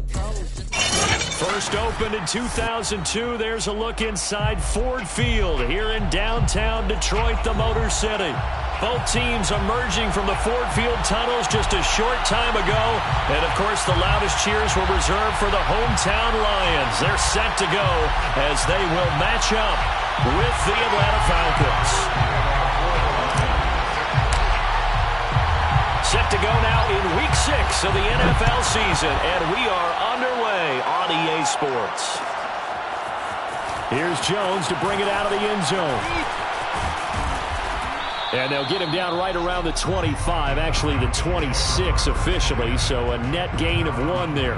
First opened in 2002. There's a look inside Ford Field here in downtown Detroit, the Motor City. Both teams emerging from the Ford Field tunnels just a short time ago. And, of course, the loudest cheers were reserved for the hometown Lions. They're set to go as they will match up with the Atlanta Falcons. Set to go now in Week 6 of the NFL season, and we are underway on EA Sports. Here's Jones to bring it out of the end zone. And they'll get him down right around the 25, actually the 26 officially, so a net gain of 1 there.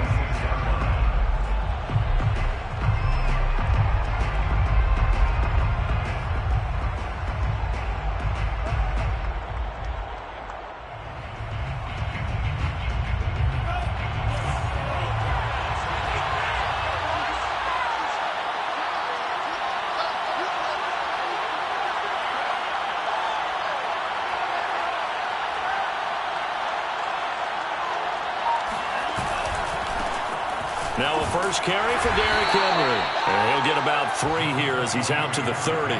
Now a first carry for Derrick Henry. And he'll get about 3 here as he's out to the 30.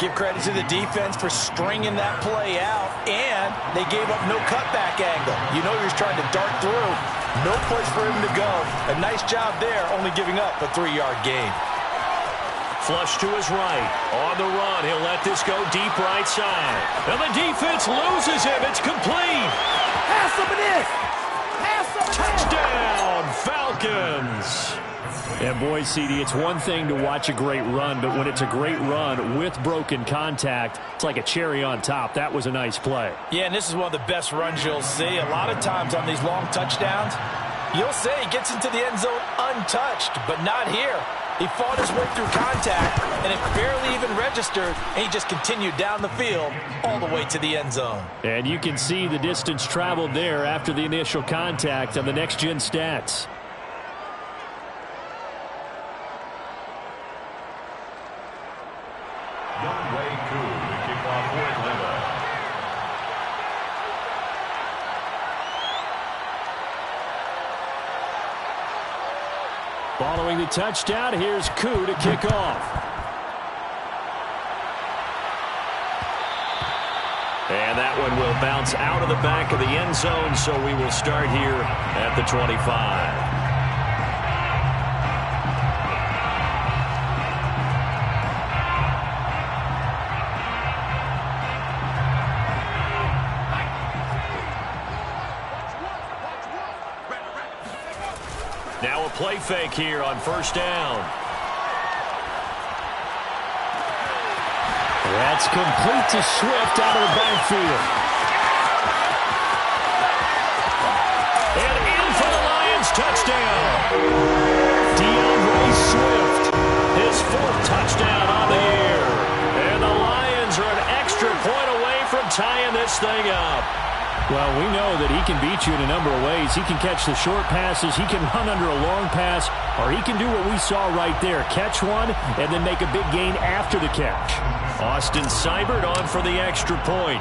Give credit to the defense for stringing that play out, and they gave up no cutback angle. You know he was trying to dart through. No place for him to go. A nice job there, only giving up a 3-yard gain. Flush to his right. On the run, he'll let this go deep right side. And the defense loses him. It's complete. Pass him it is. Touchdown, Falcons. And boy, CD, it's one thing to watch a great run, but when it's a great run with broken contact, it's like a cherry on top. That was a nice play. Yeah, and this is one of the best runs you'll see. A lot of times on these long touchdowns, you'll say he gets into the end zone untouched, but not here. He fought his way through contact, and it barely even registered, and he just continued down the field all the way to the end zone. And you can see the distance traveled there after the initial contact on the next-gen stats. Younghoe Koo to kick off for Atlanta. Following the touchdown, here's Koo to kick off. And that one will bounce out of the back of the end zone, so we will start here at the 25. Now a play fake here on first down. That's complete to Swift out of the backfield. And in for the Lions, touchdown. DeAndre Swift, his 4th touchdown on the year. And the Lions are an extra point away from tying this thing up. Well, we know that he can beat you in a number of ways. He can catch the short passes, he can run under a long pass, or he can do what we saw right there, catch one and then make a big gain after the catch. Austin Seibert on for the extra point.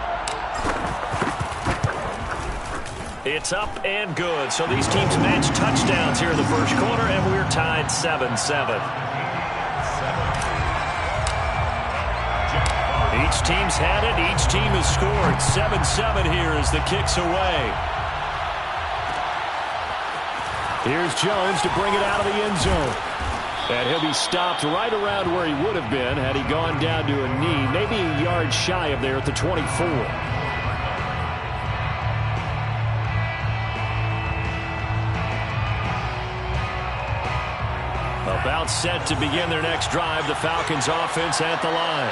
It's up and good. So these teams match touchdowns here in the first quarter, and we're tied 7-7. Each team's had it. Each team has scored. 7-7 here as the kick's away. Here's Jones to bring it out of the end zone. And he'll be stopped right around where he would have been had he gone down to a knee, maybe a yard shy of there at the 24. About set to begin their next drive, the Falcons offense at the line.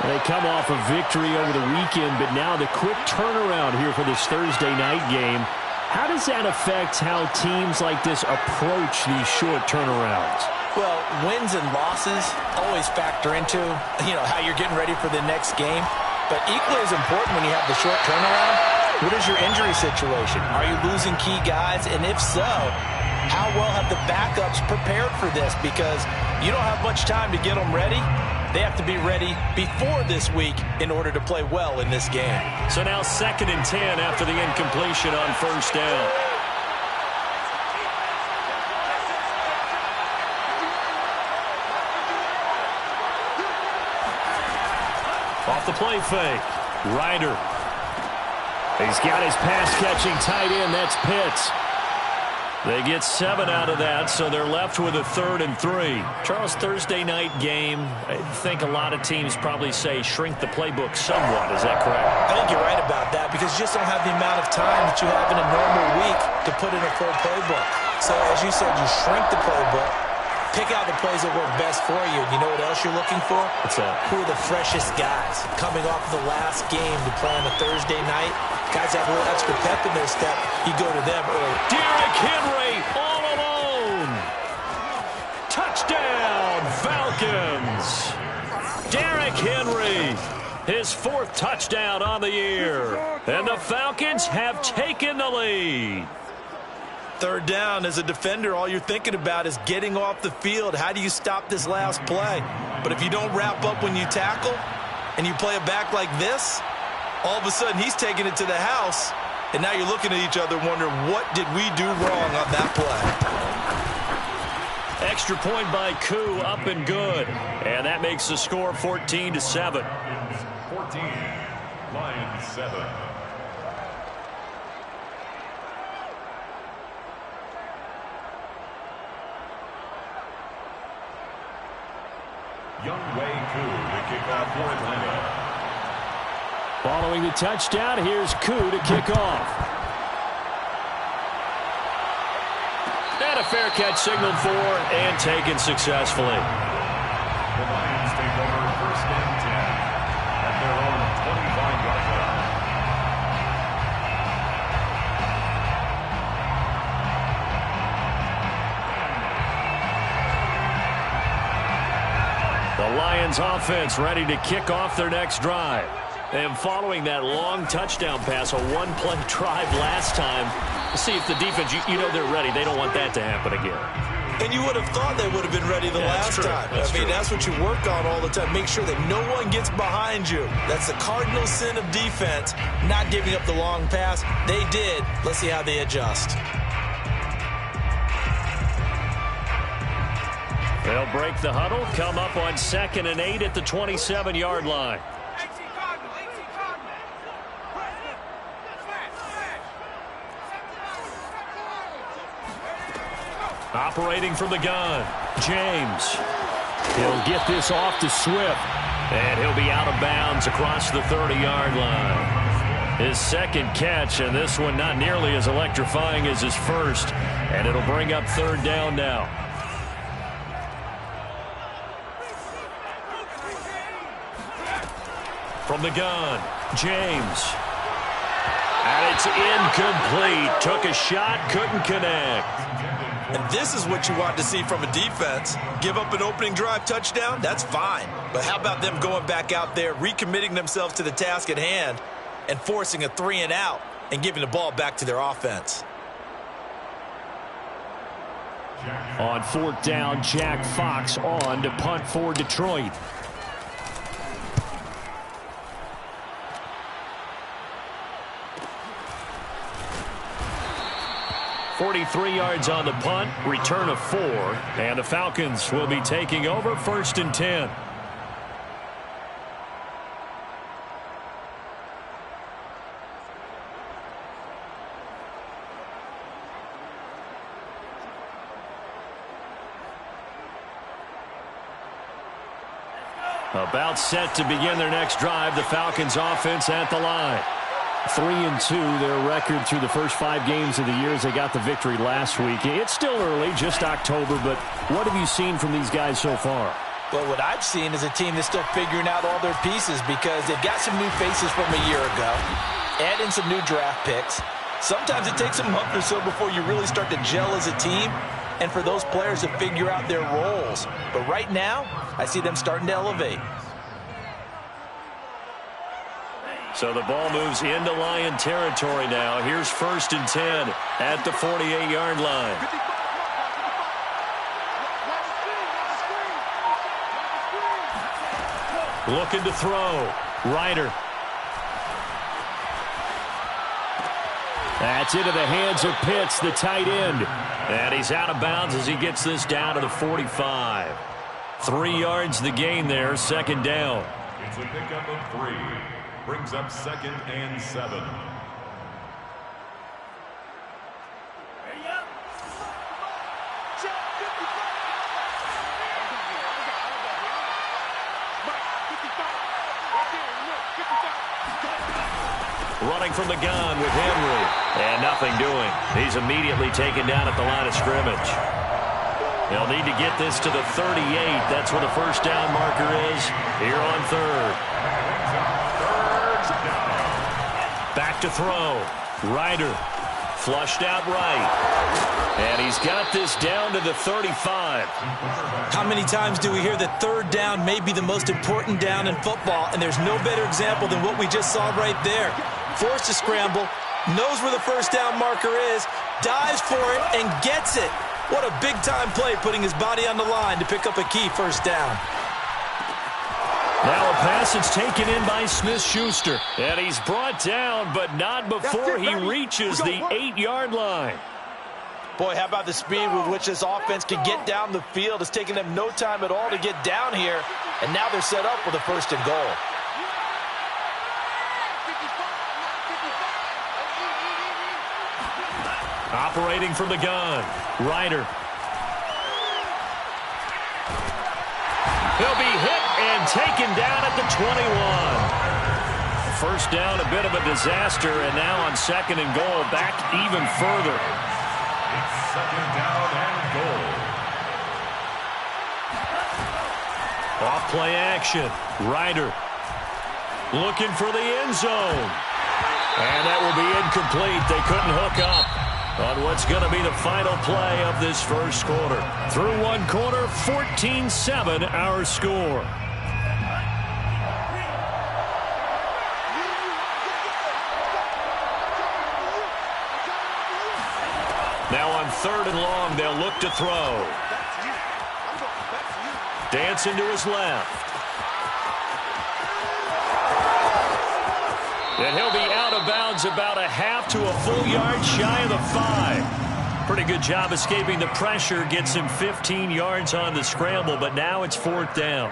They come off a victory over the weekend, but now the quick turnaround here for this Thursday night game. How does that affect how teams like this approach these short turnarounds? Well, wins and losses always factor into, how you're getting ready for the next game. But equally as important when you have the short turnaround, what is your injury situation? Are you losing key guys? And if so, how well have the backups prepared for this? Because you don't have much time to get them ready. They have to be ready before this week in order to play well in this game. So now 2nd and 10 after the incompletion on first down. Off the play fake. Ryder. He's got his pass-catching tight end. That's Pitts. They get 7 out of that, so they're left with a 3rd and 3. Charles, Thursday night game, I think a lot of teams probably say shrink the playbook somewhat. Is that correct? I think you're right about that because you just don't have the amount of time that you have in a normal week to put in a full playbook. So as you said, you shrink the playbook, pick out the plays that work best for you. You know what else you're looking for? What's that? Who are the freshest guys coming off the last game to play on a Thursday night? Guys have a little extra pep in their step. You go to them early. Derrick Henry all alone. Touchdown, Falcons. Derrick Henry, his 4th touchdown on the year. And the Falcons have taken the lead. 3rd down, as a defender, all you're thinking about is getting off the field. How do you stop this last play? But if you don't wrap up when you tackle and you play it back like this, all of a sudden he's taking it to the house, and now you're looking at each other wondering, what did we do wrong on that play? Extra point by Koo, up and good. And that makes the score 14-7. 14, Lions 7. Younghoe Koo to kick off for Atlanta. Following the touchdown, here's Koo to kick off. And a fair catch signaled for and taken successfully. The Lions take over 1st and 10 at their own 25-yard line. The Lions offense ready to kick off their next drive. And following that long touchdown pass, a one-play drive last time, see if the defense, you know they're ready. They don't want that to happen again. And you would have thought they would have been ready the last time. That's what you work on all the time. Make sure that no one gets behind you. That's the cardinal sin of defense, not giving up the long pass. They did. Let's see how they adjust. They'll break the huddle, come up on 2nd and 8 at the 27-yard line. Operating from the gun, James. He'll get this off to Swift, and he'll be out of bounds across the 30-yard line. His 2nd catch, and this one not nearly as electrifying as his first, and it'll bring up 3rd down now. From the gun, James. And it's incomplete. Took a shot, couldn't connect. And this is what you want to see from a defense. Give up an opening drive touchdown, that's fine. But how about them going back out there, recommitting themselves to the task at hand, and forcing a 3-and-out and giving the ball back to their offense? On 4th down, Jack Fox on to punt for Detroit. 43 yards on the punt, return of 4, and the Falcons will be taking over 1st and 10. About set to begin their next drive, the Falcons offense at the line. 3-2, their record through the first 5 games of the year as they got the victory last week. It's still early, just October, but what have you seen from these guys so far? Well, what I've seen is a team that's still figuring out all their pieces because they've got some new faces from a year ago, add in some new draft picks. Sometimes it takes a month or so before you really start to gel as a team and for those players to figure out their roles. But right now, I see them starting to elevate. So the ball moves into Lion territory now. Here's 1st and 10 at the 48-yard line. Looking to throw. Ryder. That's into the hands of Pitts, the tight end. And he's out of bounds as he gets this down to the 45. 3 yards the gain there, 2nd down. It's a pickup of 3. Brings up 2nd and 7. Running from the gun with Henry. And nothing doing. He's immediately taken down at the line of scrimmage. They'll need to get this to the 38. That's where the first down marker is here on 3rd. Back to throw. Ryder flushed out right. And he's got this down to the 35. How many times do we hear that 3rd down may be the most important down in football, and there's no better example than what we just saw right there. Forced to scramble, knows where the first down marker is, dives for it, and gets it. What a big-time play, putting his body on the line to pick up a key first down. Now a pass that's taken in by Smith-Schuster. And he's brought down, but not before he reaches the 8-yard line. Boy, how about the speed with which this offense can get down the field? It's taken them no time at all to get down here, and now they're set up with a 1st and goal. Operating from the gun, Ryder. He'll be hit and taken down at the 21. First down, a bit of a disaster, and now on 2nd and goal, back even further. It's 2nd down and goal. Off play action, Ryder looking for the end zone. And that will be incomplete. They couldn't hook up on what's going to be the final play of this first quarter. Through one quarter, 14-7 our score. Now on 3rd and long, they'll look to throw. Dancing to his left. And he'll be out of bounds about a half to a full yard shy of the 5. Pretty good job escaping the pressure. Gets him 15 yards on the scramble, but now it's 4th down.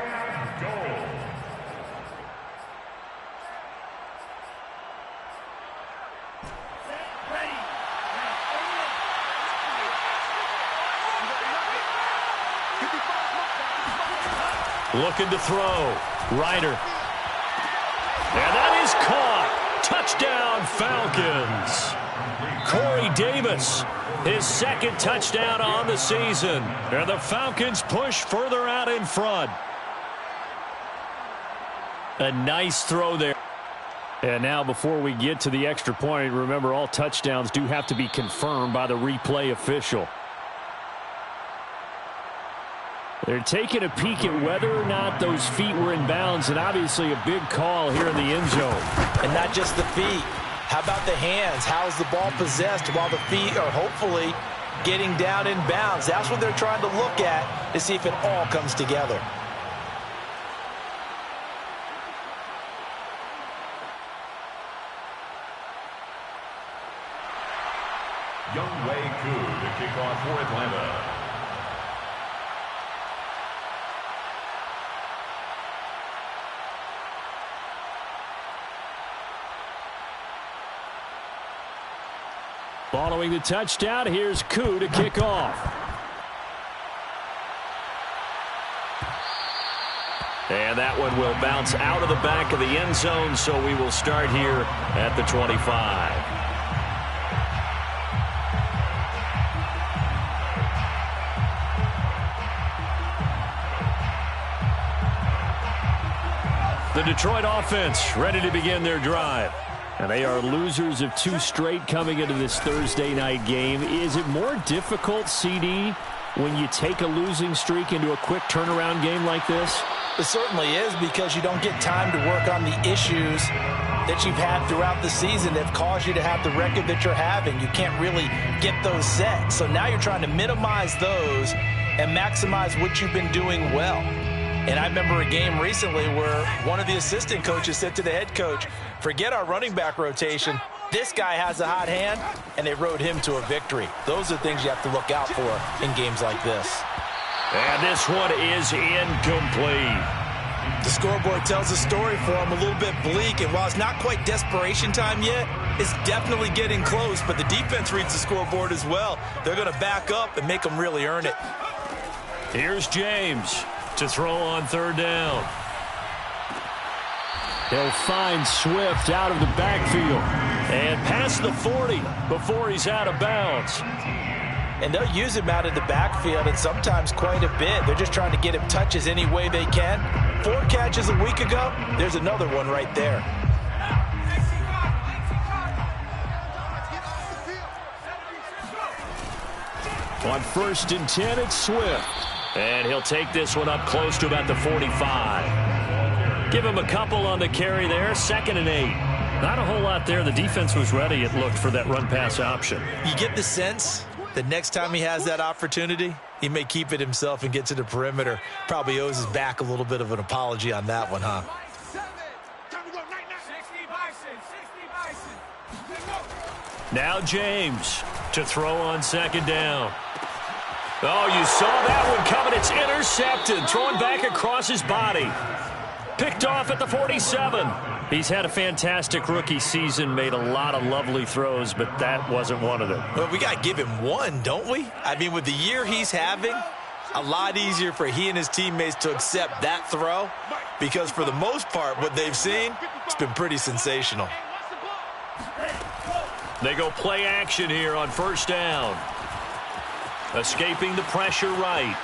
Looking to throw. Ryder. And that is caught. Touchdown, Falcons. Corey Davis, his 2nd touchdown on the season. And the Falcons push further out in front. A nice throw there. And now before we get to the extra point, remember all touchdowns do have to be confirmed by the replay official. They're taking a peek at whether or not those feet were in bounds, and obviously a big call here in the end zone. And not just the feet. How about the hands? How's the ball possessed while the feet are hopefully getting down in bounds? That's what they're trying to look at to see if it all comes together. Younghoe Koo to kick off for Atlanta. Following the touchdown, here's Koo to kick off. And that one will bounce out of the back of the end zone, so we will start here at the 25. The Detroit offense ready to begin their drive. And they are losers of 2 straight coming into this Thursday night game. Is it more difficult, CD, when you take a losing streak into a quick turnaround game like this? It certainly is, because you don't get time to work on the issues that you've had throughout the season that have caused you to have the record that you're having. You can't really get those set. So now you're trying to minimize those and maximize what you've been doing well. And I remember a game recently where one of the assistant coaches said to the head coach, forget our running back rotation. This guy has a hot hand, and they rode him to a victory. Those are things you have to look out for in games like this. And this one is incomplete. The scoreboard tells a story for him, a little bit bleak, and while it's not quite desperation time yet, it's definitely getting close, but the defense reads the scoreboard as well. They're going to back up and make them really earn it. Here's James to throw on third down. He'll find Swift out of the backfield and past the 40 before he's out of bounds. And they'll use him out of the backfield, and sometimes quite a bit. They're just trying to get him touches any way they can. 4 catches a week ago. There's another one right there. On 1st and 10, it's Swift. And he'll take this one up close to about the 45. Give him a couple on the carry there. 2nd and 8. Not a whole lot there. The defense was ready, it looked, for that run-pass option. You get the sense the next time he has that opportunity, he may keep it himself and get to the perimeter. Probably owes his back a little bit of an apology on that one, huh? Now James to throw on 2nd down. Oh, you saw that one coming. It's intercepted. Thrown back across his body. Picked off at the 47. He's had a fantastic rookie season, made a lot of lovely throws, but that wasn't one of them. Well, we got to give him one, don't we? I mean, with the year he's having, a lot easier for he and his teammates to accept that throw because for the most part, what they've seen, it's been pretty sensational. They go play action here on 1st down. Escaping the pressure right.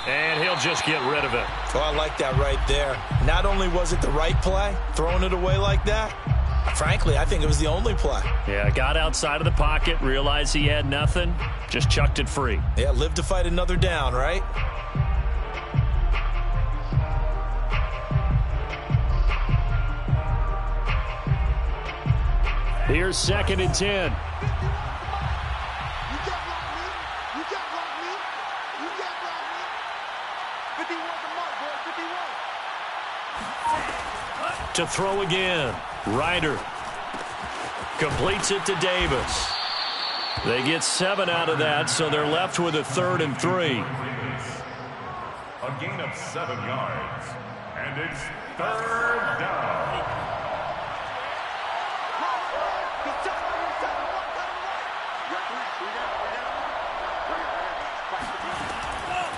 And he'll just get rid of it. Oh, I like that right there. Not only was it the right play, throwing it away like that, frankly, I think it was the only play. Yeah, got outside of the pocket, realized he had nothing, just chucked it free. Yeah, live to fight another down, right? Here's 2nd and 10. To throw again. Ryder completes it to Davis. They get 7 out of that, so they're left with a 3rd and 3. A gain of 7 yards, and it's 3rd down.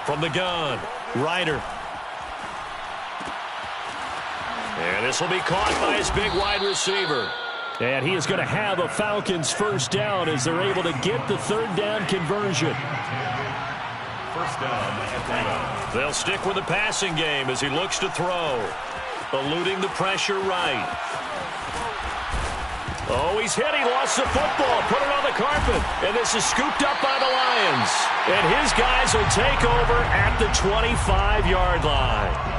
From the gun, Ryder. And this will be caught by his big wide receiver. And he is going to have a Falcons 1st down as they're able to get the 3rd down conversion. 1st down. They'll stick with the passing game as he looks to throw. Eluding the pressure right. Oh, he's hit. He lost the football. Put it on the carpet. And this is scooped up by the Lions. And his guys will take over at the 25-yard line.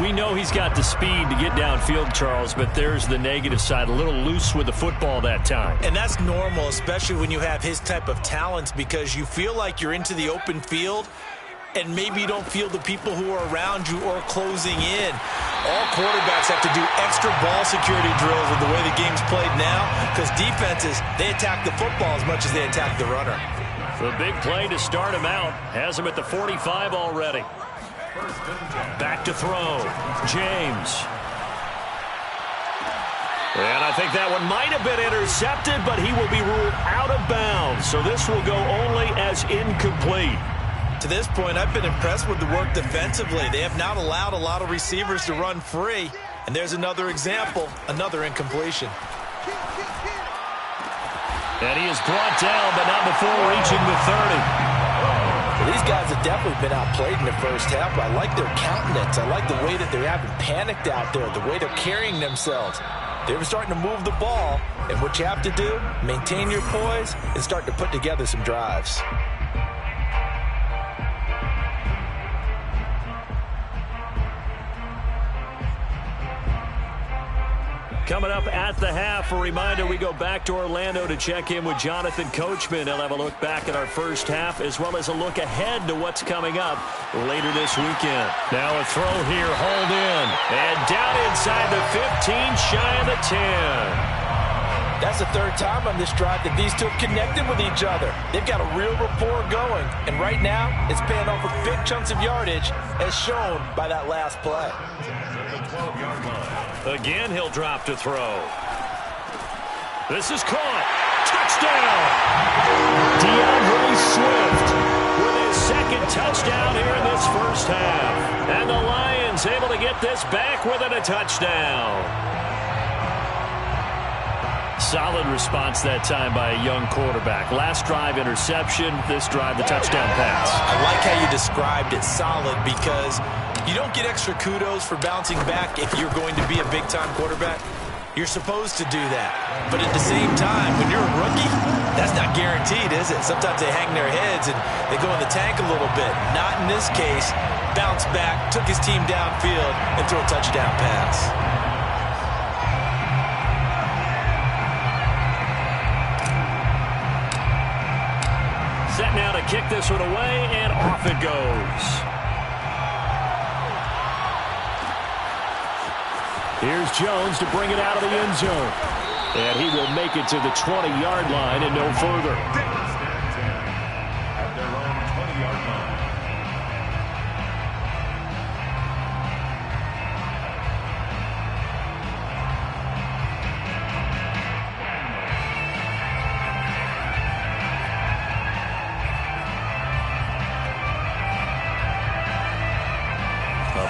We know he's got the speed to get downfield, Charles, but there's the negative side. A little loose with the football that time. And that's normal, especially when you have his type of talents, because you feel like you're into the open field and maybe you don't feel the people who are around you or closing in. All quarterbacks have to do extra ball security drills with the way the game's played now because defenses, they attack the football as much as they attack the runner. The big play to start him out has him at the 45 already. Back to throw. James. And I think that one might have been intercepted, but he will be ruled out of bounds. So this will go only as incomplete. To this point, I've been impressed with the work defensively. They have not allowed a lot of receivers to run free. And there's another example, another incompletion. And he is brought down, but not before reaching the 30. Well, these guys have definitely been outplayed in the first half, but I like their countenance. I like the way that they haven't panicked out there, the way they're carrying themselves. They're starting to move the ball, and what you have to do, maintain your poise and start to put together some drives. Coming up at the half, a reminder, we go back to Orlando to check in with Jonathan Coachman. He'll have a look back at our first half as well as a look ahead to what's coming up later this weekend. Now a throw here, hauled in, and down inside the 15, shy of the 10. That's the third time on this drive that these two have connected with each other. They've got a real rapport going. And right now, it's paying off with big chunks of yardage, as shown by that last play. Again, he'll drop to throw. This is caught. Touchdown! DeAndre Swift with his second touchdown here in this first half. And the Lions able to get this back within a touchdown. Solid response that time by a young quarterback. Last drive, interception. This drive, the touchdown pass. I like how you described it, solid, because you don't get extra kudos for bouncing back if you're going to be a big-time quarterback. You're supposed to do that. But at the same time, when you're a rookie, that's not guaranteed, is it? Sometimes they hang their heads and they go in the tank a little bit. Not in this case. Bounced back, took his team downfield, and threw a touchdown pass. Set now to kick this one away, and off it goes. Here's Jones to bring it out of the end zone. And he will make it to the 20-yard line and no further. At their own 20-yard line.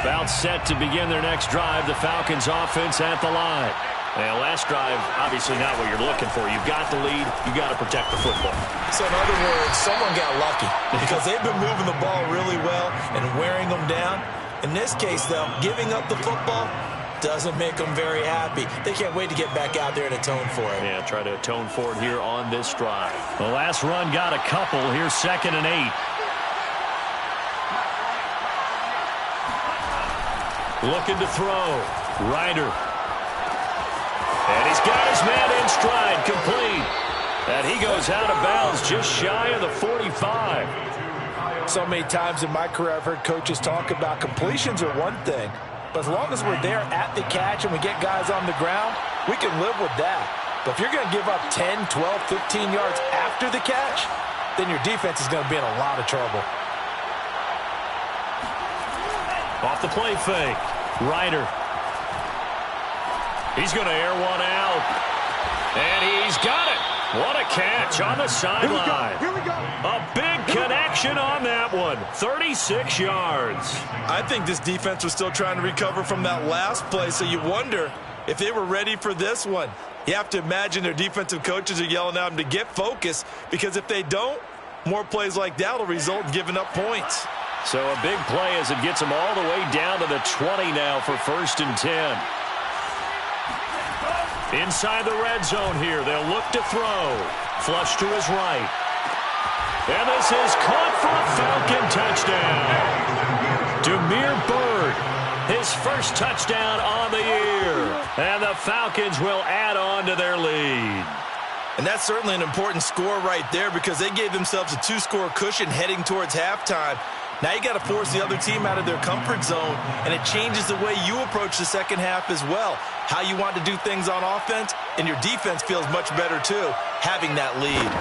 About set to begin their next drive, the Falcons offense at the line. And last drive, obviously not what you're looking for. You've got the lead. You've got to protect the football. So in other words, someone got lucky because they've been moving the ball really well and wearing them down. In this case, though, giving up the football doesn't make them very happy. They can't wait to get back out there and atone for it. Yeah, try to atone for it here on this drive. The last run got a couple. Here's 2nd and 8. Looking to throw. Ryder. And he's got his man in stride, complete. And he goes out of bounds just shy of the 45. So many times in my career I've heard coaches talk about completions are one thing. But as long as we're there at the catch and we get guys on the ground, we can live with that. But if you're going to give up 10, 12, 15 yards after the catch, then your defense is going to be in a lot of trouble. Off the play fake. Ryder. He's going to air one out. And he's got it. What a catch on the sideline. Here we go. A big connection on that one. 36 yards. I think this defense was still trying to recover from that last play, so you wonder if they were ready for this one. You have to imagine their defensive coaches are yelling at them to get focused, because if they don't, more plays like that will result in giving up points. So a big play as it gets them all the way down to the 20 now for 1st and 10. Inside the red zone here, they'll look to throw. Flush to his right. And this is caught for a Falcon touchdown. Damiere Byrd, his first touchdown on the year. And the Falcons will add on to their lead. And that's certainly an important score right there, because they gave themselves a 2-score cushion heading towards halftime. Now you got to force the other team out of their comfort zone, and it changes the way you approach the second half as well. How you want to do things on offense, and your defense feels much better too, having that lead.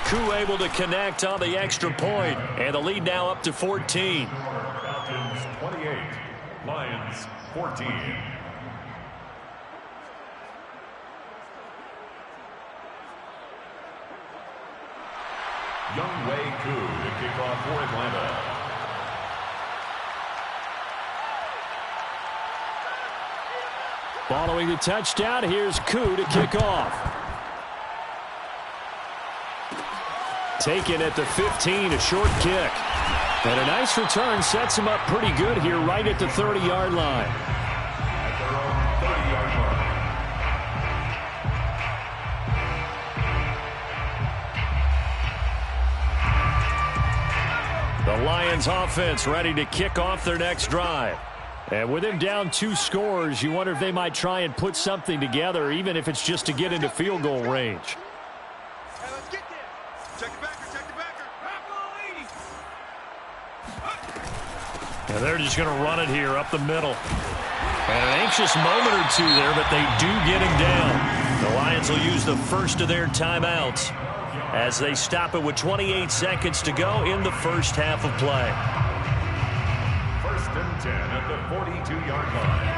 Koo able to connect on the extra point, and the lead now up to 14. Falcons 28, Lions 14. Younghoe Koo to kick off for Atlanta. Following the touchdown, here's Koo to kick off. Taken at the 15, a short kick. And a nice return sets him up pretty good here right at the 30-yard line. At their own 30-yard line. The Lions offense ready to kick off their next drive. And with him down 2 scores, you wonder if they might try and put something together, even if it's just to get into field goal range. Hey, let's get there. Check the backer, check the backer. And they're just going to run it here up the middle. And an anxious moment or two there, but they do get him down. The Lions will use the first of their timeouts as they stop it with 28 seconds to go in the first half of play. 1st and 10 at the 42-yard line.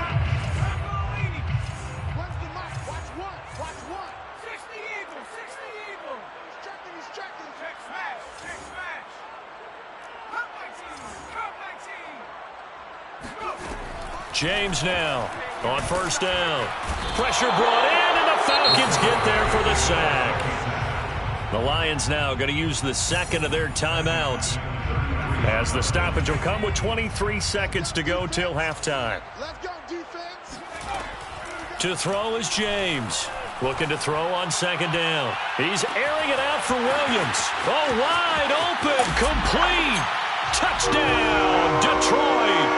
James now on 1st down. Pressure brought in, and the Falcons get there for the sack. The Lions now going to use the second of their timeouts as the stoppage will come with 23 seconds to go till halftime. Let's go, defense. To throw is James. Looking to throw on 2nd down. He's airing it out for Williams. Oh, wide open, complete. Touchdown, Detroit.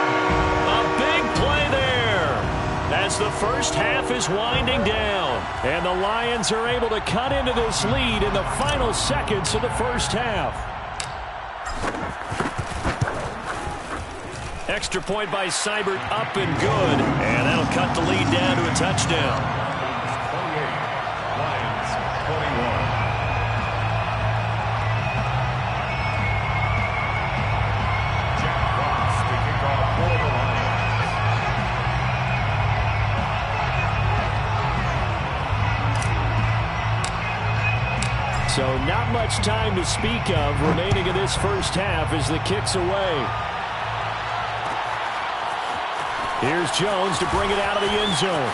A big play there as the first half is winding down. And the Lions are able to cut into this lead in the final seconds of the first half. Extra point by Seibert, up and good. And that'll cut the lead down to a touchdown. 28, Lions 21. So not much time to speak of remaining in this first half as the kick's away. Here's Jones to bring it out of the end zone.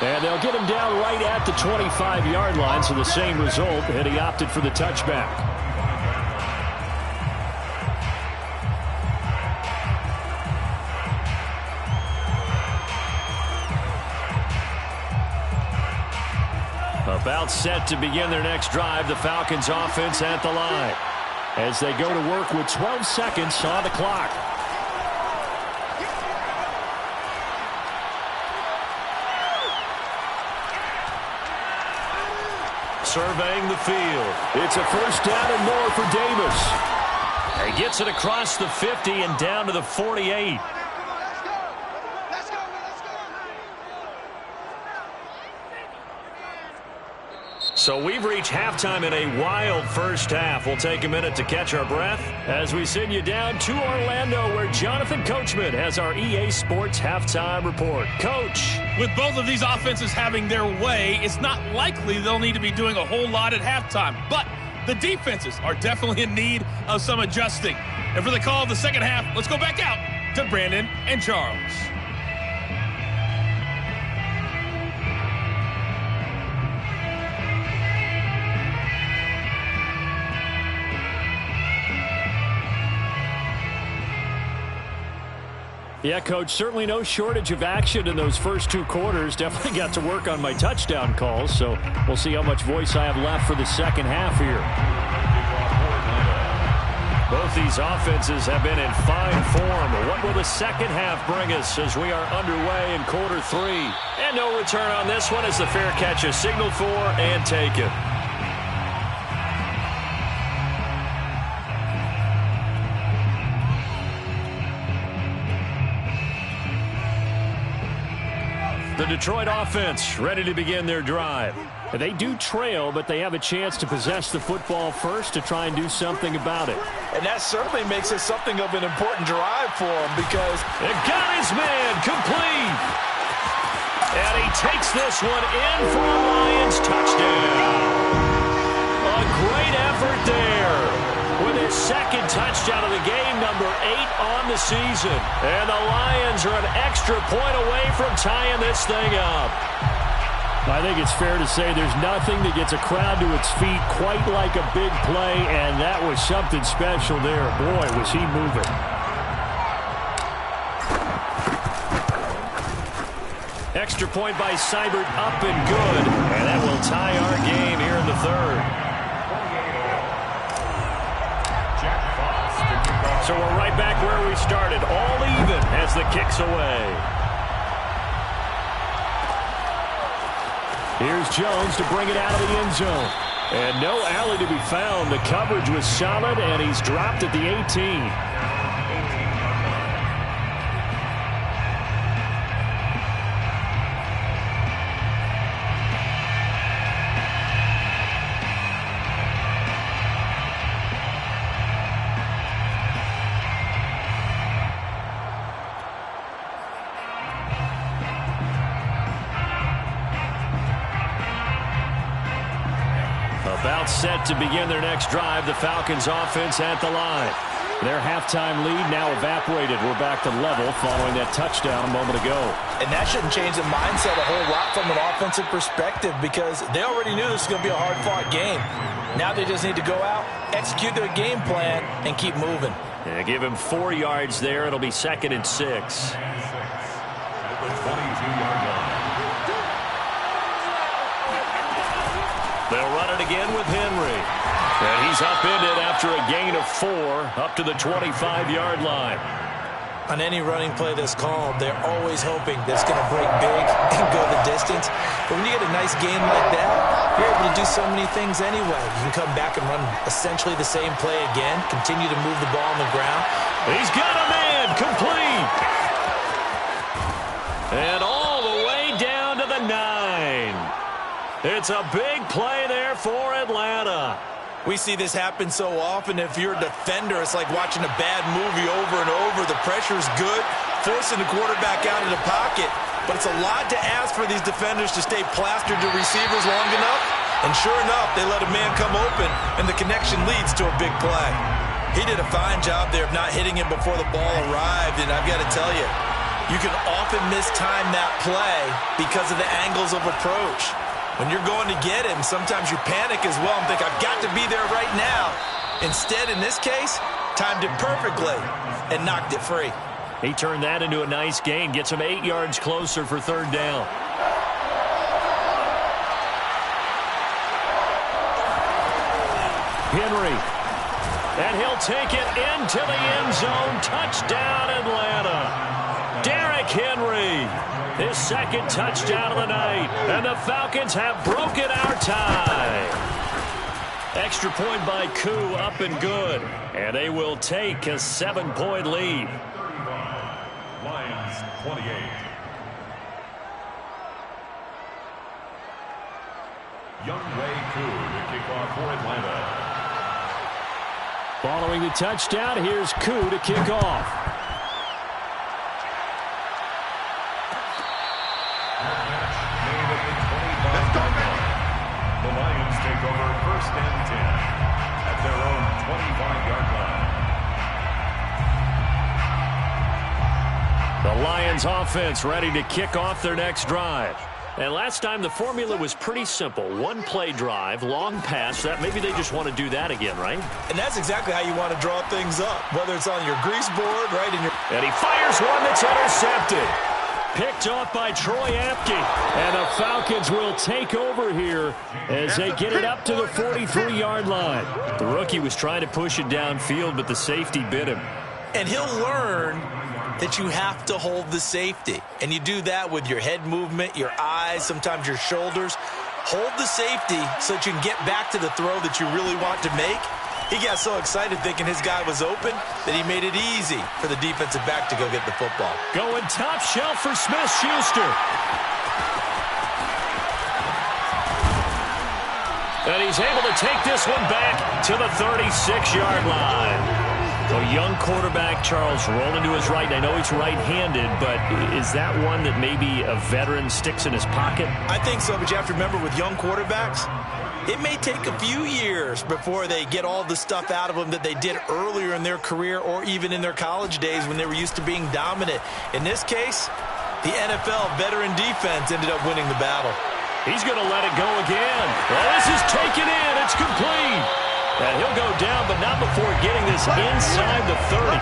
And they'll get him down right at the 25-yard line, so the same result, and he opted for the touchback. About set to begin their next drive, the Falcons offense at the line as they go to work with 12 seconds on the clock. Surveying the field. It's a 1st down and more for Davis. He gets it across the 50 and down to the 48. So we've reached halftime in a wild first half. We'll take a minute to catch our breath as we send you down to Orlando, where Jonathan Coachman has our EA Sports halftime report. Coach. With both of these offenses having their way, it's not likely they'll need to be doing a whole lot at halftime. But the defenses are definitely in need of some adjusting. And for the call of the second half, let's go back out to Brandon and Charles. Yeah, Coach, certainly no shortage of action in those first 2 quarters. Definitely got to work on my touchdown calls, so we'll see how much voice I have left for the second half here. Both these offenses have been in fine form. What will the second half bring us as we are underway in quarter 3? And no return on this one as the fair catch is signaled for and taken. The Detroit offense ready to begin their drive. They do trail, but they have a chance to possess the football first to try and do something about it. And that certainly makes it something of an important drive for them because it got his man complete. And he takes this one in for a Lions touchdown. A great effort there with his second touchdown of the game, number 8 on the season. And the Lions are an extra point away from tying this thing up. I think it's fair to say there's nothing that gets a crowd to its feet quite like a big play, and that was something special there. Boy, was he moving. Extra point by Seibert, up and good. And that will tie our game here in the third. So we're right back where we started, all even as the kick's away. Here's Jones to bring it out of the end zone. And no alley to be found. The coverage was solid, and he's dropped at the 18. About set to begin their next drive. The Falcons offense at the line. Their halftime lead now evaporated. We're back to level following that touchdown a moment ago. And that shouldn't change the mindset a whole lot from an offensive perspective because they already knew this was going to be a hard-fought game. Now they just need to go out, execute their game plan, and keep moving. Yeah, give him 4 yards there. It'll be 2nd and 6. At the 22-yard line. They'll run it again with Henry. And he's upended after a gain of 4 up to the 25-yard line. On any running play that's called, they're always hoping that it's going to break big and go the distance. But when you get a nice gain like that, you're able to do so many things anyway. You can come back and run essentially the same play again, continue to move the ball on the ground. He's got a man, complete. And all the way down to the 9. It's a big play there for Atlanta. We see this happen so often. If you're a defender, it's like watching a bad movie over and over. The pressure's good, forcing the quarterback out of the pocket. But it's a lot to ask for these defenders to stay plastered to receivers long enough. And sure enough, they let a man come open, and the connection leads to a big play. He did a fine job there of not hitting him before the ball arrived. And I've got to tell you, you can often mistime that play because of the angles of approach. When you're going to get him, sometimes you panic as well and think, I've got to be there right now. Instead, in this case, timed it perfectly and knocked it free. He turned that into a nice gain, gets him 8 yards closer for 3rd down. Henry. And he'll take it into the end zone. Touchdown, Atlanta. Derrick Henry. His 2nd touchdown of the night. And the Falcons have broken our tie. Extra point by Koo, up and good. And they will take a 7-point lead. Lions 28. Younghoe Koo to kick off for Atlanta. Following the touchdown, here's Koo to kick off. The Lions take over 1st and 10 at their own 25-yard line. The Lions offense ready to kick off their next drive. And last time the formula was pretty simple. 1-play drive, long pass. That maybe they just want to do that again, right? And that's exactly how you want to draw things up, whether it's on your grease board, right in your... And he fires one that's intercepted. Picked off by Troy Apke. And the Falcons will take over here as they get it up to the 43-yard line. The rookie was trying to push it downfield, but the safety bit him. And he'll learn that you have to hold the safety. And you do that with your head movement, your eyes, sometimes your shoulders. Hold the safety so that you can get back to the throw that you really want to make. He got so excited thinking his guy was open that he made it easy for the defensive back to go get the football. Going top shelf for Smith-Schuster. And he's able to take this one back to the 36-yard line. So young quarterback Charles rolling to his right. I know he's right-handed, but is that one that maybe a veteran sticks in his pocket? I think so, but you have to remember with young quarterbacks, it may take a few years before they get all the stuff out of them that they did earlier in their career or even in their college days when they were used to being dominant. In this case, the NFL veteran defense ended up winning the battle. He's going to let it go again. Well, this is taken in. It's complete. And he'll go down, but not before getting this inside the 30.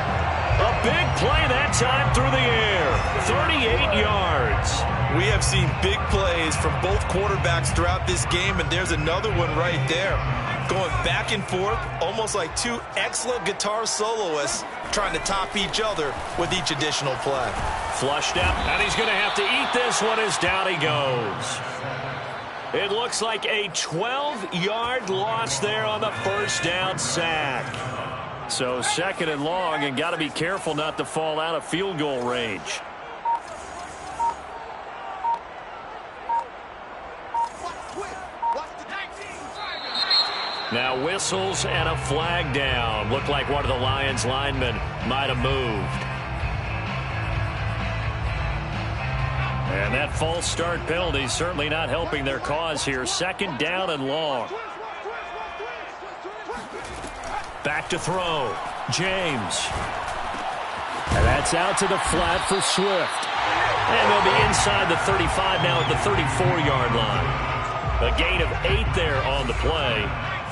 A big play that time through the air. 38 yards. We have seen big plays from both quarterbacks throughout this game, and there's another one right there. Going back and forth, almost like two excellent guitar soloists trying to top each other with each additional play. Flushed out, and he's going to have to eat this one as down he goes. It looks like a 12-yard loss there on the first down sack. So second and long, and got to be careful not to fall out of field goal range. Now whistles and a flag down. Looked like one of the Lions linemen might have moved. And that false start penalty certainly not helping their cause here. Second down and long. Back to throw. James. And that's out to the flat for Swift. And they'll be inside the 35 now at the 34-yard line. A gain of 8 there on the play.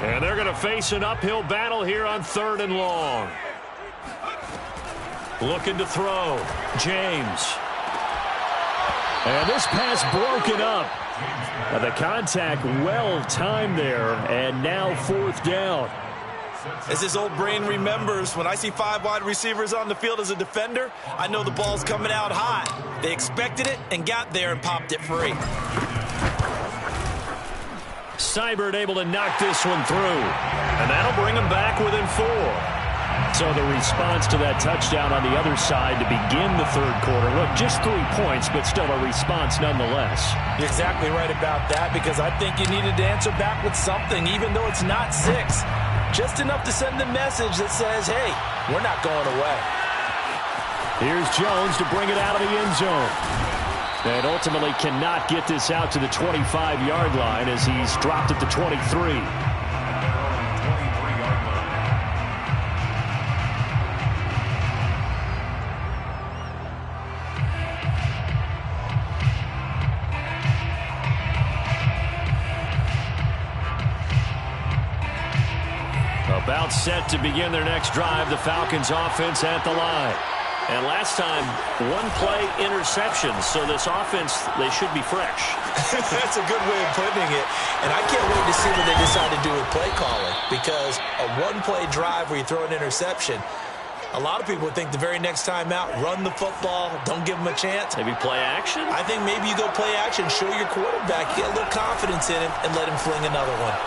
And they're going to face an uphill battle here on third and long. Looking to throw. James. And this pass broken up. The contact well timed there. And now fourth down. As his old brain remembers, when I see 5 wide receivers on the field as a defender, I know the ball's coming out high. They expected it and got there and popped it free. Seibert able to knock this one through. And that'll bring him back within 4. So the response to that touchdown on the other side to begin the third quarter. Look, just 3 points, but still a response nonetheless. You're exactly right about that, because I think you needed to answer back with something, even though it's not 6. Just enough to send the message that says, hey, we're not going away. Here's Jones to bring it out of the end zone. And ultimately cannot get this out to the 25-yard line as he's dropped at the 23. About set to begin their next drive, the Falcons offense at the line. And last time, 1-play interceptions, so this offense, they should be fresh. That's a good way of putting it. And I can't wait to see what they decide to do with play calling, because a 1-play drive where you throw an interception, a lot of people would think the very next time out, run the football, don't give them a chance. Maybe play action? I think maybe you go play action, show your quarterback, get a little confidence in him, and let him fling another one.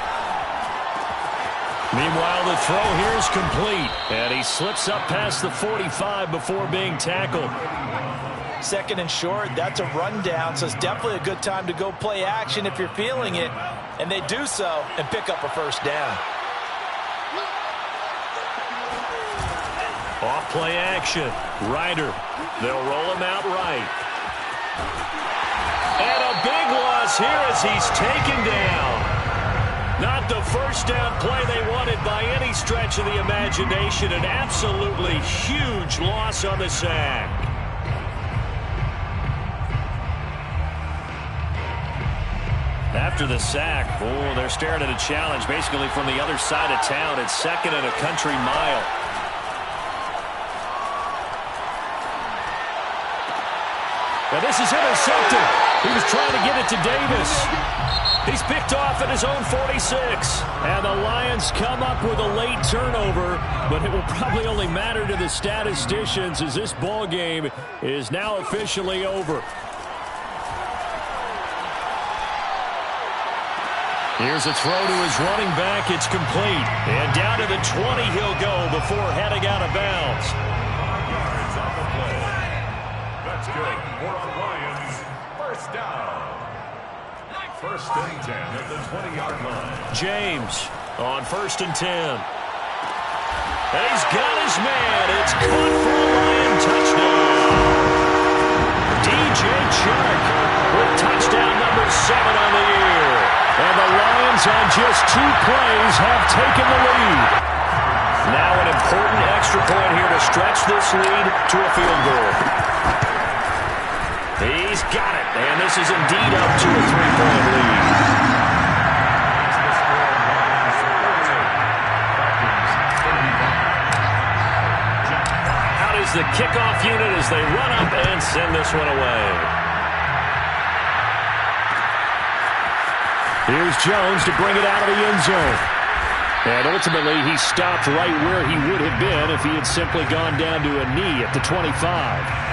Meanwhile, the throw here is complete, and he slips up past the 45 before being tackled. Second and short, that's a rundown, so it's definitely a good time to go play action if you're feeling it, and they do so and pick up a first down. Off play action. Ryder. They'll roll him out right. And a big loss here as he's taken down. Not the first down play they wanted by any stretch of the imagination. An absolutely huge loss on the sack. After the sack, they're staring at a challenge basically from the other side of town. It's second and a country mile. Now this is intercepted. He was trying to get it to Davis. He's picked off at his own 46. And the Lions come up with a late turnover, but it will probably only matter to the statisticians as this ball game is now officially over. Here's a throw to his running back. It's complete. And down to the 20 he'll go before heading out of bounds. Yards on the play. That's good for the Lions. First down. First and 10 at the 20-yard line. James on first and 10. And he's got his man. It's caught for a Lion touchdown. DJ Chark with touchdown number 7 on the year. And the Lions on just 2 plays have taken the lead. Now an important extra point here to stretch this lead to a field goal. He's got it, and this is indeed up to a 3-point lead. Out is the kickoff unit as they run up and send this one away. Here's Jones to bring it out of the end zone. And ultimately, he stopped right where he would have been if he had simply gone down to a knee at the 25.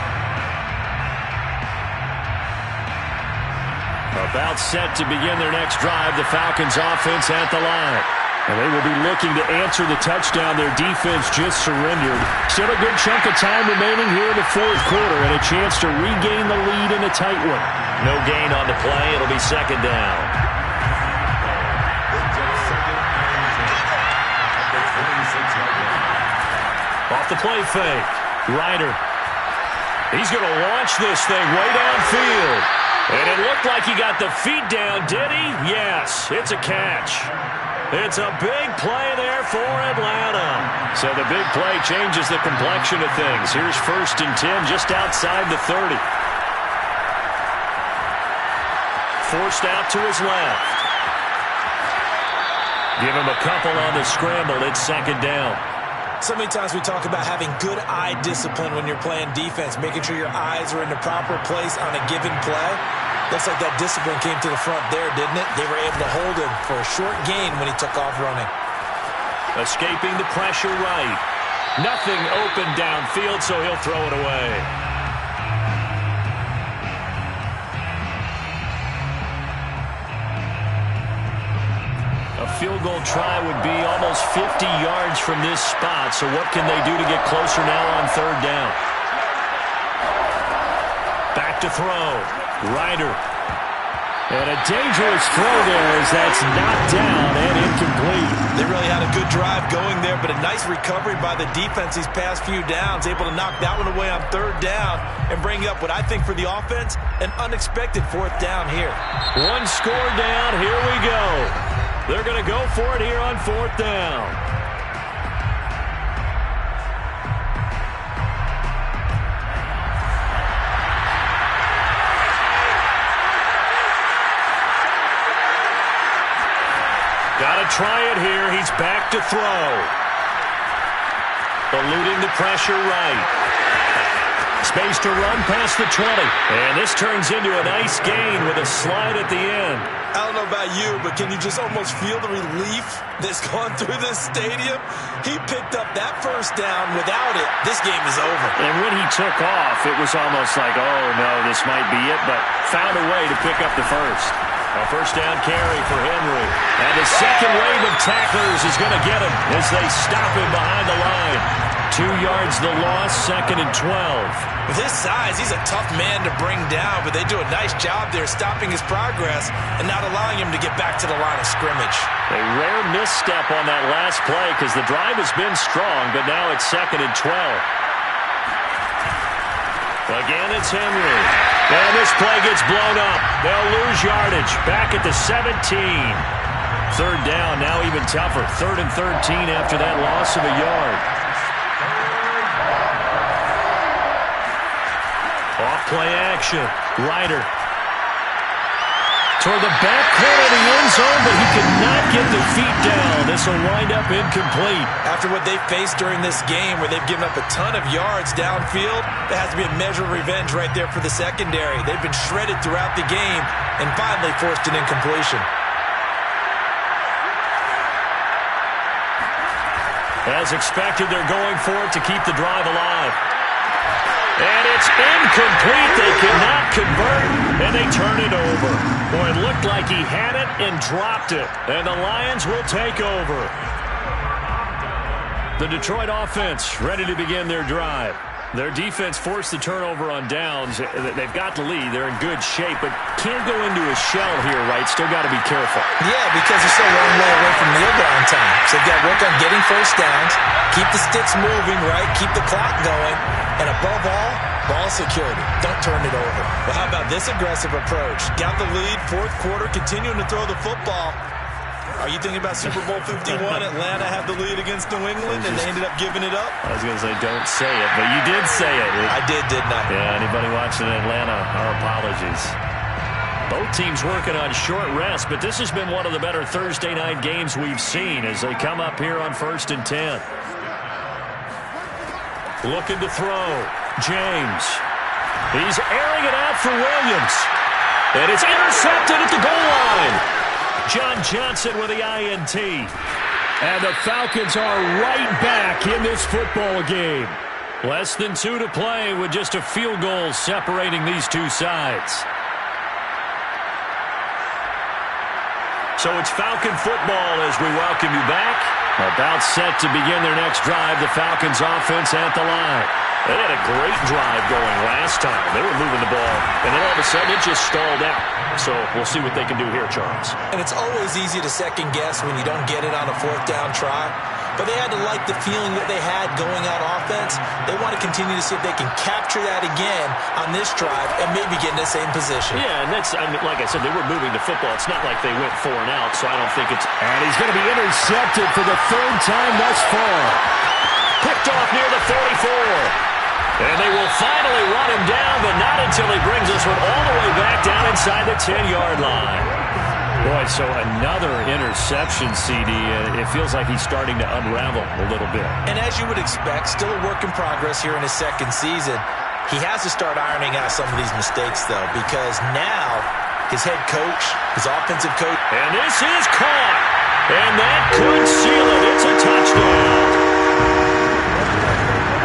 A About set to begin their next drive, the Falcons offense at the line. And they will be looking to answer the touchdown their defense just surrendered. Still a good chunk of time remaining here in the fourth quarter and a chance to regain the lead in a tight one. No gain on the play. It'll be second down. Off the play fake. Ryder. He's going to launch this thing way downfield. And it looked like he got the feet down, did he? Yes, it's a catch. It's a big play there for Atlanta. So the big play changes the complexion of things. Here's 1st and 10 just outside the 30. Forced out to his left. Give him a couple on the scramble. It's second down. So many times we talk about having good eye discipline when you're playing defense, making sure your eyes are in the proper place on a given play. Looks like that discipline came to the front there, didn't it? They were able to hold him for a short gain when he took off running. Escaping the pressure right. Nothing open downfield, so he'll throw it away. A field goal try would be almost 50 yards from this spot, so what can they do to get closer now on 3rd down? Back to throw. Ryder. And a dangerous throw there as that's knocked down and incomplete. They really had a good drive going there, but a nice recovery by the defense these past few downs, able to knock that one away on 3rd down and bring up what I think for the offense, an unexpected 4th down here. One score down. Here we go. They're going to go for it here on 4th down. Got to try it here. He's back to throw. Eluding the pressure right. Space to run past the 20. And this turns into a nice gain with a slide at the end. I don't know about you, but can you just almost feel the relief that's gone through this stadium? He picked up that 1st down. Without it, this game is over. And when he took off, it was almost like, oh, no, this might be it, but found a way to pick up the first. A 1st down carry for Henry. And the second wave of tacklers is going to get him as they stop him behind the line. 2 yards the loss, 2nd and 12. With his size, he's a tough man to bring down, but they do a nice job there stopping his progress and not allowing him to get back to the line of scrimmage. A rare misstep on that last play because the drive has been strong, but now it's 2nd and 12. Again, it's Henry. And this play gets blown up. They'll lose yardage. Back at the 17. 3rd down, now even tougher. 3rd and 13 after that loss of a yard. Off-play action. Ryder. Toward the back corner of the end zone, but he could not get the feet down. This will wind up incomplete. After what they've faced during this game where they've given up a ton of yards downfield, there has to be a measure of revenge right there for the secondary. They've been shredded throughout the game and finally forced an incompletion. As expected, they're going for it to keep the drive alive. And it's incomplete. They cannot convert, and they turn it over. Boy, it looked like he had it and dropped it. And the Lions will take over. The Detroit offense ready to begin their drive. Their defense forced the turnover on downs. They've got the lead. They're in good shape, but can't go into a shell here, right? Still got to be careful. Yeah, because they're so long way away from kneel down time. So they've got to work on getting 1st downs, keep the sticks moving, right? Keep the clock going. And above all, ball security. Don't turn it over. Well, how about this aggressive approach? Got the lead, 4th quarter, continuing to throw the football. Are you thinking about Super Bowl 51? Atlanta had the lead against New England, and they ended up giving it up? I was going to say, don't say it, but you did say it. I did, didn't I? Yeah, anybody watching Atlanta, our apologies. Both teams working on short rest, but this has been one of the better Thursday night games we've seen as they come up here on 1st and 10. Looking to throw. James. He's airing it out for Williams. And it's intercepted at the goal line. John Johnson with the INT. And the Falcons are right back in this football game. Less than 2 to play with just a field goal separating these two sides. So it's Falcon football as we welcome you back. About set to begin their next drive, the Falcons offense at the line. They had a great drive going last time. They were moving the ball, and then all of a sudden it just stalled out. So we'll see what they can do here, Charles. And it's always easy to second guess when you don't get it on a fourth down try. But they had to like the feeling that they had going on offense. They want to continue to see if they can capture that again on this drive and maybe get in the same position. Yeah, and that's, like I said, they were moving the football. It's not like they went 4 and out, so I don't think it's... And he's going to be intercepted for the 3rd time thus far. Picked off near the 44. And they will finally run him down, but not until he brings this one all the way back down inside the 10-yard line. Boy, so another interception, CD. It feels like he's starting to unravel a little bit. And as you would expect, still a work in progress here in his second season. He has to start ironing out some of these mistakes, though, because now his head coach, his offensive coach... And this is caught. And that could seal it. It's a touchdown.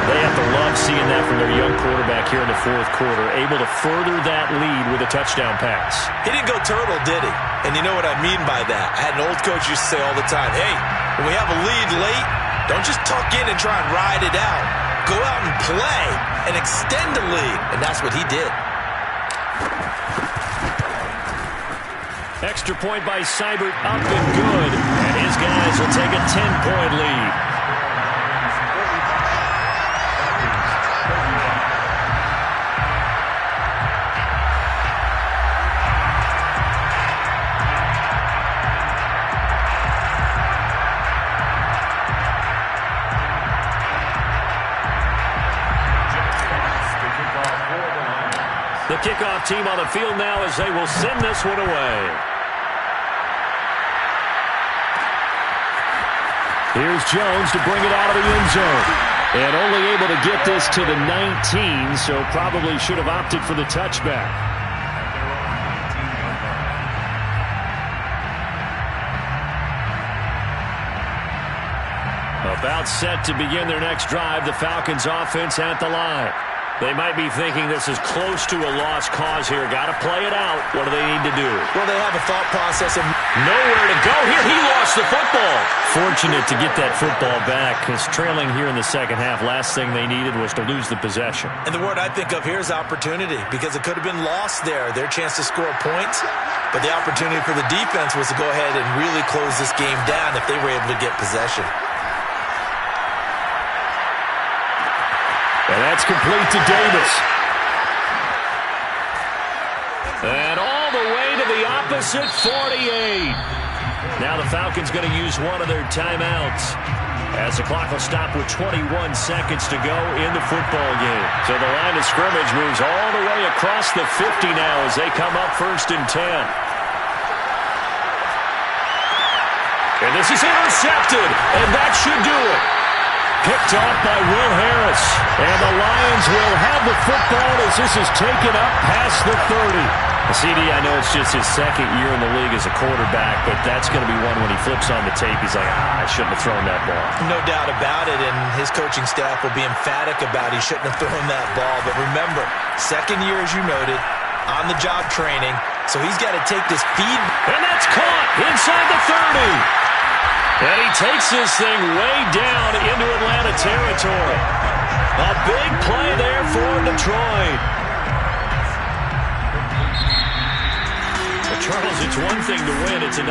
They have to love seeing that from their young quarterback here in the 4th quarter, able to further that lead with a touchdown pass. He didn't go turtle, did he? And you know what I mean by that. I had an old coach used to say all the time, hey, when we have a lead late, don't just tuck in and try and ride it out. Go out and play and extend the lead. And that's what he did. Extra point by Seibert, up and good. And his guys will take a 10-point lead. The kickoff team on the field now as they will send this one away. Here's Jones to bring it out of the end zone. And only able to get this to the 19, so probably should have opted for the touchback. About set to begin their next drive, the Falcons offense at the line. They might be thinking this is close to a lost cause here. Got to play it out. What do they need to do? Well, they have a thought process of nowhere to go here. He lost the football. Fortunate to get that football back because trailing here in the second half, last thing they needed was to lose the possession. And the word I think of here is opportunity because it could have been lost there, their chance to score points. But the opportunity for the defense was to go ahead and really close this game down if they were able to get possession. And that's complete to Davis. And all the way to the opposite 48. Now the Falcons going to use one of their timeouts as the clock will stop with 21 seconds to go in the football game. So the line of scrimmage moves all the way across the 50 now as they come up 1st and 10. And this is intercepted, and that should do it. Picked off by Will Harris. And the Lions will have the football as this is taken up past the 30. CD, I know it's just his 2nd year in the league as a quarterback, but that's going to be one when he flips on the tape. He's like, I shouldn't have thrown that ball. No doubt about it, and his coaching staff will be emphatic about he shouldn't have thrown that ball. But remember, 2nd year, as you noted, on-the-job training, so he's got to take this feed. And that's caught inside the 30. And he takes this thing way down into Atlanta territory. A big play there for Detroit. Well, Charles, it's one thing to win. It's another.